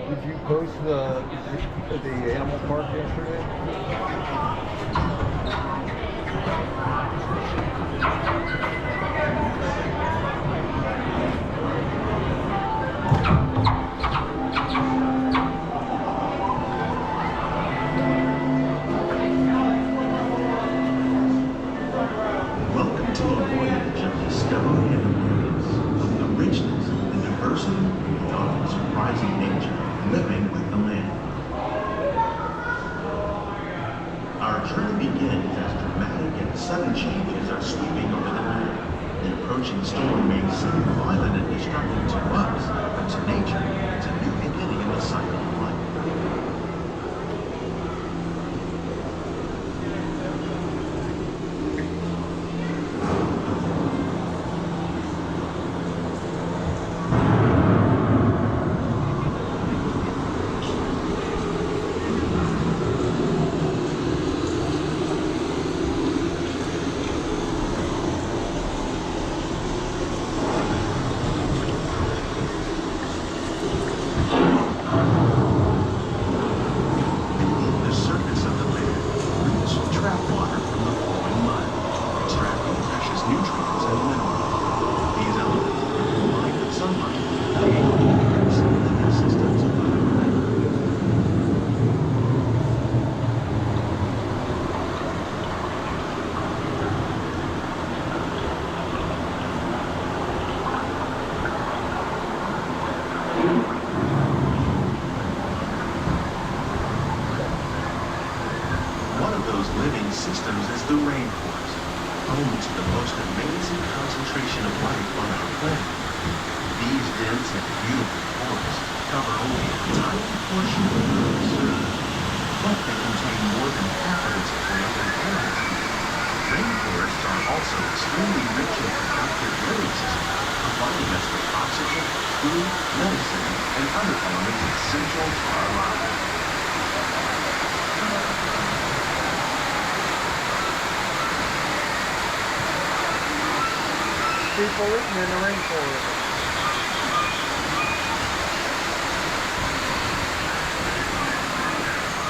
Did you post the animal park yesterday? Welcome to a voyage of discovery and awareness of the richness, the diversity, and often surprising nature living with the land. Our journey begins as dramatic and sudden changes are sweeping over the land. The approaching storm may seem violent and destructive to us, but to nature, it's a new beginning in the cycle of life. Beneath the surface of the land, roots trap water from the flowing mud, extracting precious nutrients and minerals. These elements, combined with sunlight, create numerous living systems underground. One of those living systems is the rainforest, home to the most amazing concentration of life on our planet. These dense and beautiful forests cover only a tiny portion of the Earth's surface, but they contain more than half of its plant and animal species. Rainforests are also extremely rich in productive living systems, providing us with oxygen, food, medicine, and other elements essential for our lives. People living in the rainforest.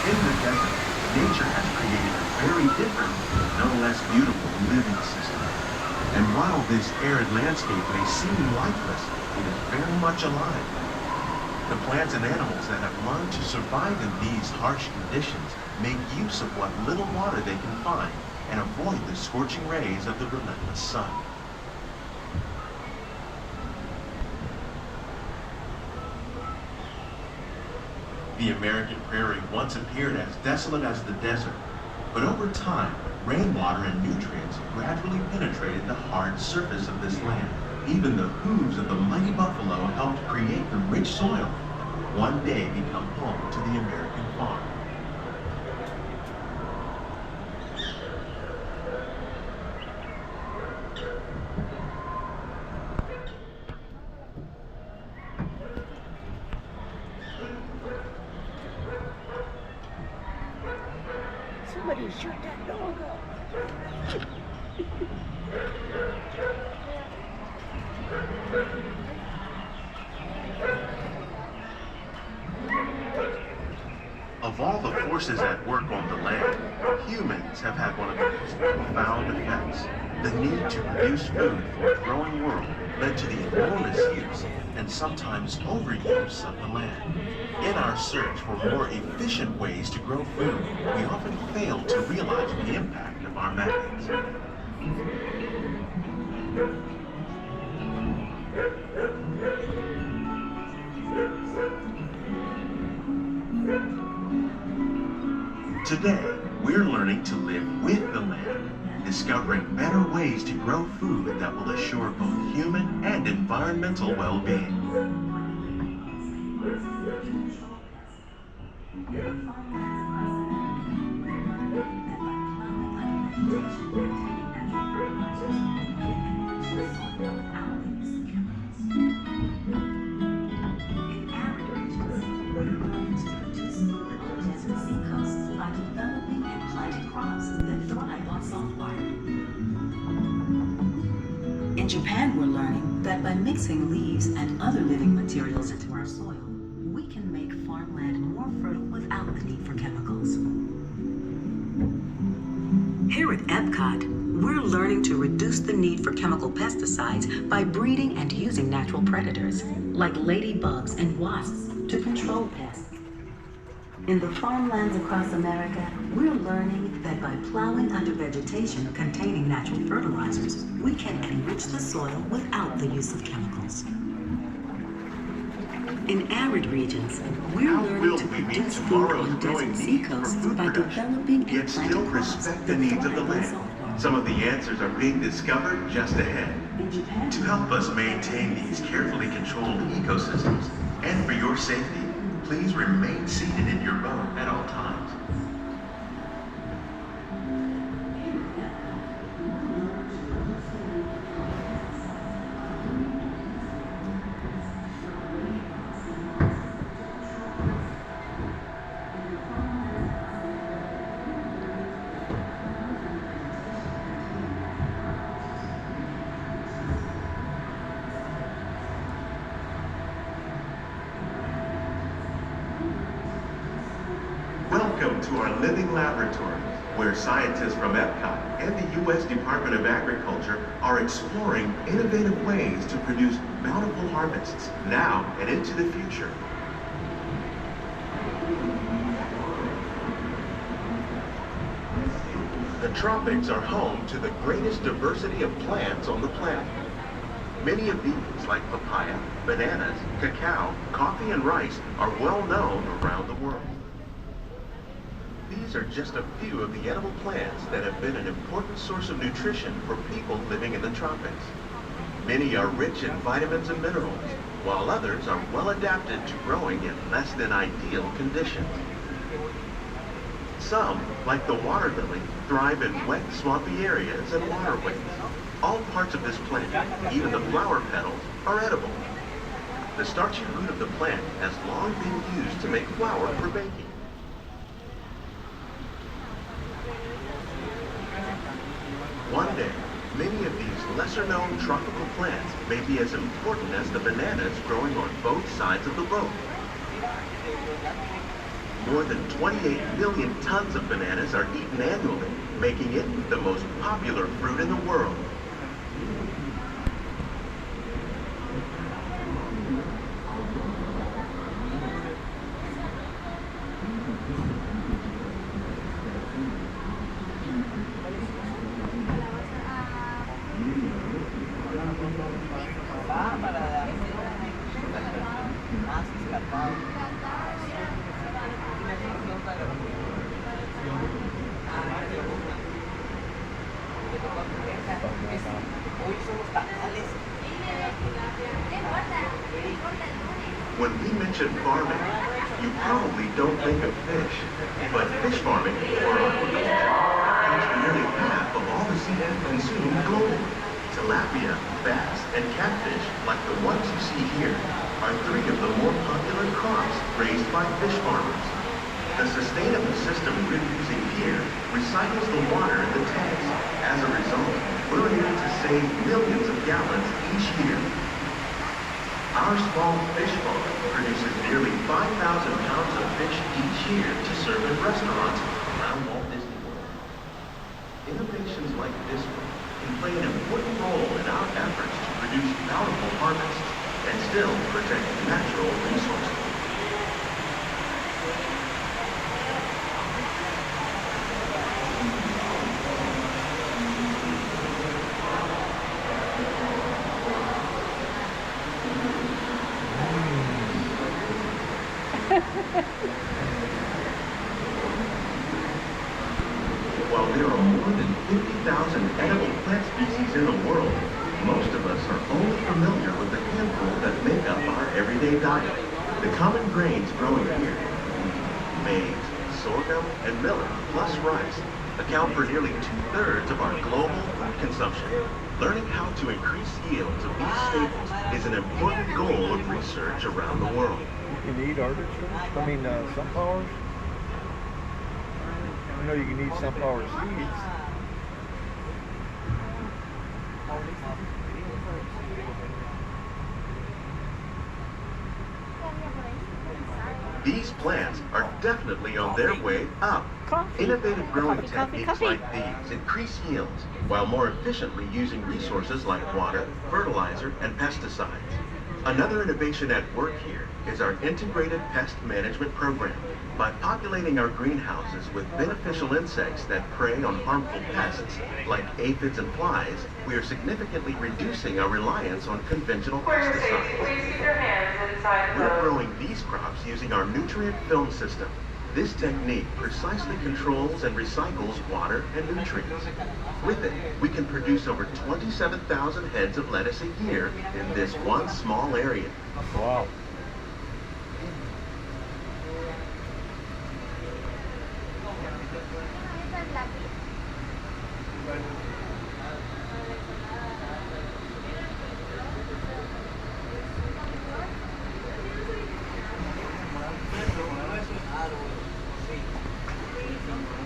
In the desert, nature has created a very different, no less beautiful living system. And while this arid landscape may seem lifeless, it is very much alive. The plants and animals that have learned to survive in these harsh conditions make use of what little water they can find and avoid the scorching rays of the relentless sun. The American prairie once appeared as desolate as the desert, but over time, rainwater and nutrients gradually penetrated the hard surface of this land. Even the hooves of the mighty buffalo helped create the rich soil that would one day become home to the American farm. Somebody shoot that dog up. Of all the forces at work on the land, humans have had one of the most profound effects. The need to produce food for a growing world led to the enormous use and sometimes overuse of the land. In our search for more efficient ways to grow food, we often fail to realize the impact of our methods. Today, we're learning to live with the land, discovering better ways to grow food that will assure both human and environmental well-being. In Japan, we're learning that that by mixing leaves and other living materials into our soil, we can make farmland more fertile without the need for chemicals. Here at Epcot, we're learning to reduce the need for chemical pesticides by breeding and using natural predators, like ladybugs and wasps, to control pests. In the farmlands across America, we're learning that by plowing under vegetation containing natural fertilizers, we can enrich the soil without the use of chemicals. In arid regions, we're How learning will to we meet produce food tomorrow's on growing desert need for seacoasts food by production, developing and yet still planting crops respect the that needs of the thrive in land? saltwater. Some of the answers are being discovered just ahead. In Japan, To help us maintain these carefully controlled ecosystems, and for your safety, please remain seated in your boat at all times. Welcome to our living laboratory, where scientists from Epcot and the U.S. Department of Agriculture are exploring innovative ways to produce bountiful harvests now and into the future. The tropics are home to the greatest diversity of plants on the planet. Many of these, like papaya, bananas, cacao, coffee, and rice, are well known around the world. These are just a few of the edible plants that have been an important source of nutrition for people living in the tropics. Many are rich in vitamins and minerals, while others are well adapted to growing in less than ideal conditions. Some, like the water lily, thrive in wet, swampy areas and waterways. All parts of this plant, even the flower petals, are edible. The starchy root of the plant has long been used to make flour for baking. One day, many of these lesser-known tropical plants may be as important as the bananas growing on both sides of the boat. More than 28 million tons of bananas are eaten annually, making it the most popular fruit in the world. When we mention farming, you probably don't think of fish, but fish farming, or aquaculture, accounts for nearly half of all the seafood consumed globally. Tilapia, bass, and catfish, like the ones you see here, are three of the more popular crops raised by fish farmers. The sustainable system we're using here recycles the water in the tanks. As a result, we're able to save millions of gallons each year. Our small fish farm produces nearly 5,000 pounds of fish each year to serve in restaurants around Walt Disney World. Innovations like this one can play an important role in our efforts to produce bountiful harvests and still protect natural resources. While there are more than 50,000 edible plant species in the world, most of us are only familiar with the handful that make up our everyday diet. The common grains growing here, maize, sorghum, and millet, plus rice, account for nearly 2/3 of our global food consumption. Learning how to increase yields of these staples is an important goal of research around the world. You can eat artichokes? Sunflowers? I know you can eat sunflower seeds. These plants are definitely on their way up. Coffee. Innovative growing Coffee, techniques coffee. like these increase yields while more efficiently using resources like water, fertilizer, and pesticides. Another innovation at work here is our integrated pest management program. By populating our greenhouses with beneficial insects that prey on harmful pests like aphids and flies, we are significantly reducing our reliance on conventional pesticides. Please keep your hands inside the We're boat. growing these crops using our nutrient film system. This technique precisely controls and recycles water and nutrients. With it, we can produce over 27,000 heads of lettuce a year in this one small area. Wow.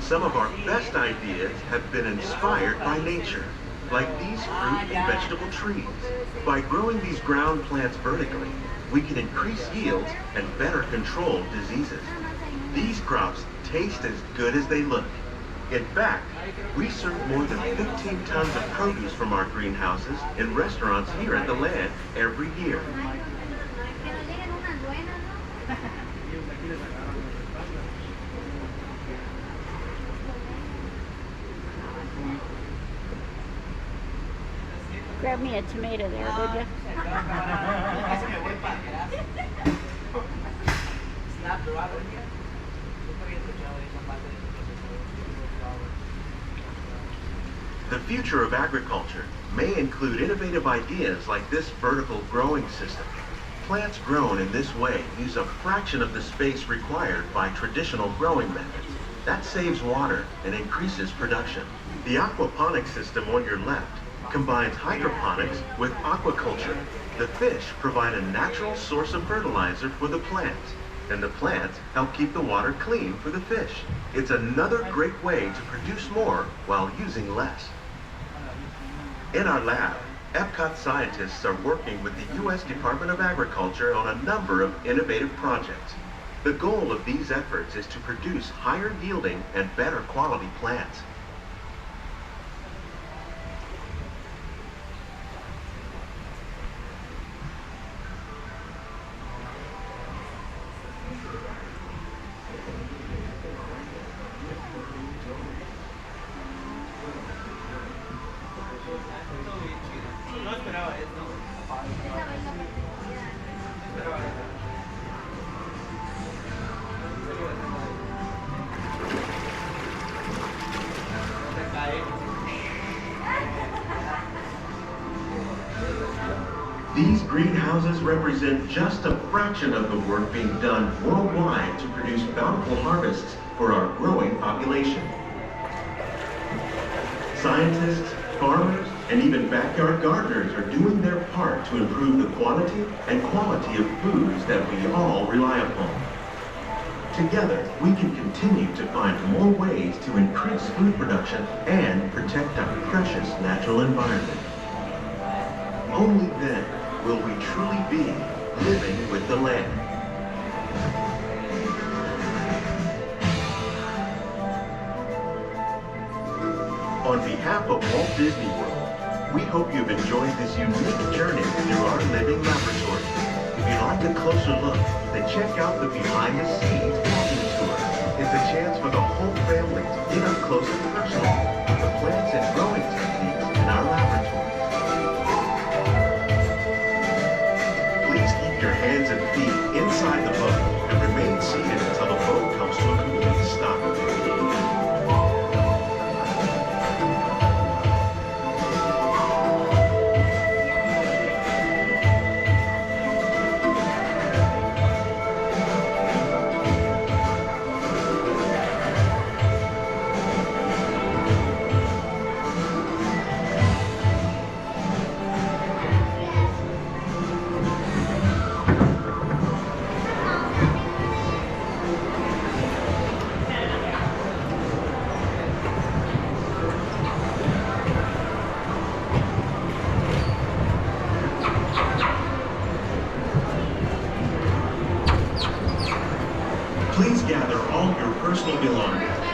Some of our best ideas have been inspired by nature, like these fruit and vegetable trees. By growing these ground plants vertically, we can increase yields and better control diseases. These crops taste as good as they look. In fact, we serve more than 15 tons of produce from our greenhouses in restaurants here at the land every year. Grab me a tomato there, would you? The future of agriculture may include innovative ideas like this vertical growing system. Plants grown in this way use a fraction of the space required by traditional growing methods. That saves water and increases production. The aquaponics system on your left combines hydroponics with aquaculture. The fish provide a natural source of fertilizer for the plants, and the plants help keep the water clean for the fish. It's another great way to produce more while using less. In our lab, Epcot scientists are working with the U.S. Department of Agriculture on a number of innovative projects. The goal of these efforts is to produce higher yielding and better quality plants. These greenhouses represent just a fraction of the work being done worldwide to produce bountiful harvests for our growing population. Scientists, farmers, and even backyard gardeners are doing their part to improve the quantity and quality of foods that we all rely upon. Together, we can continue to find more ways to increase food production and protect our precious natural environment. Only then will we truly be living with the land. On behalf of Walt Disney World, we hope you've enjoyed this unique journey through our living laboratory. If you'd like a closer look, then check out the Behind the Scenes walking tour. It's a chance for the whole family to get up close and personal with the plants and growing techniques in our laboratory. Please keep your hands and feet inside the boat and remain seated until the boat comes to a complete stop. Please gather all your personal belongings.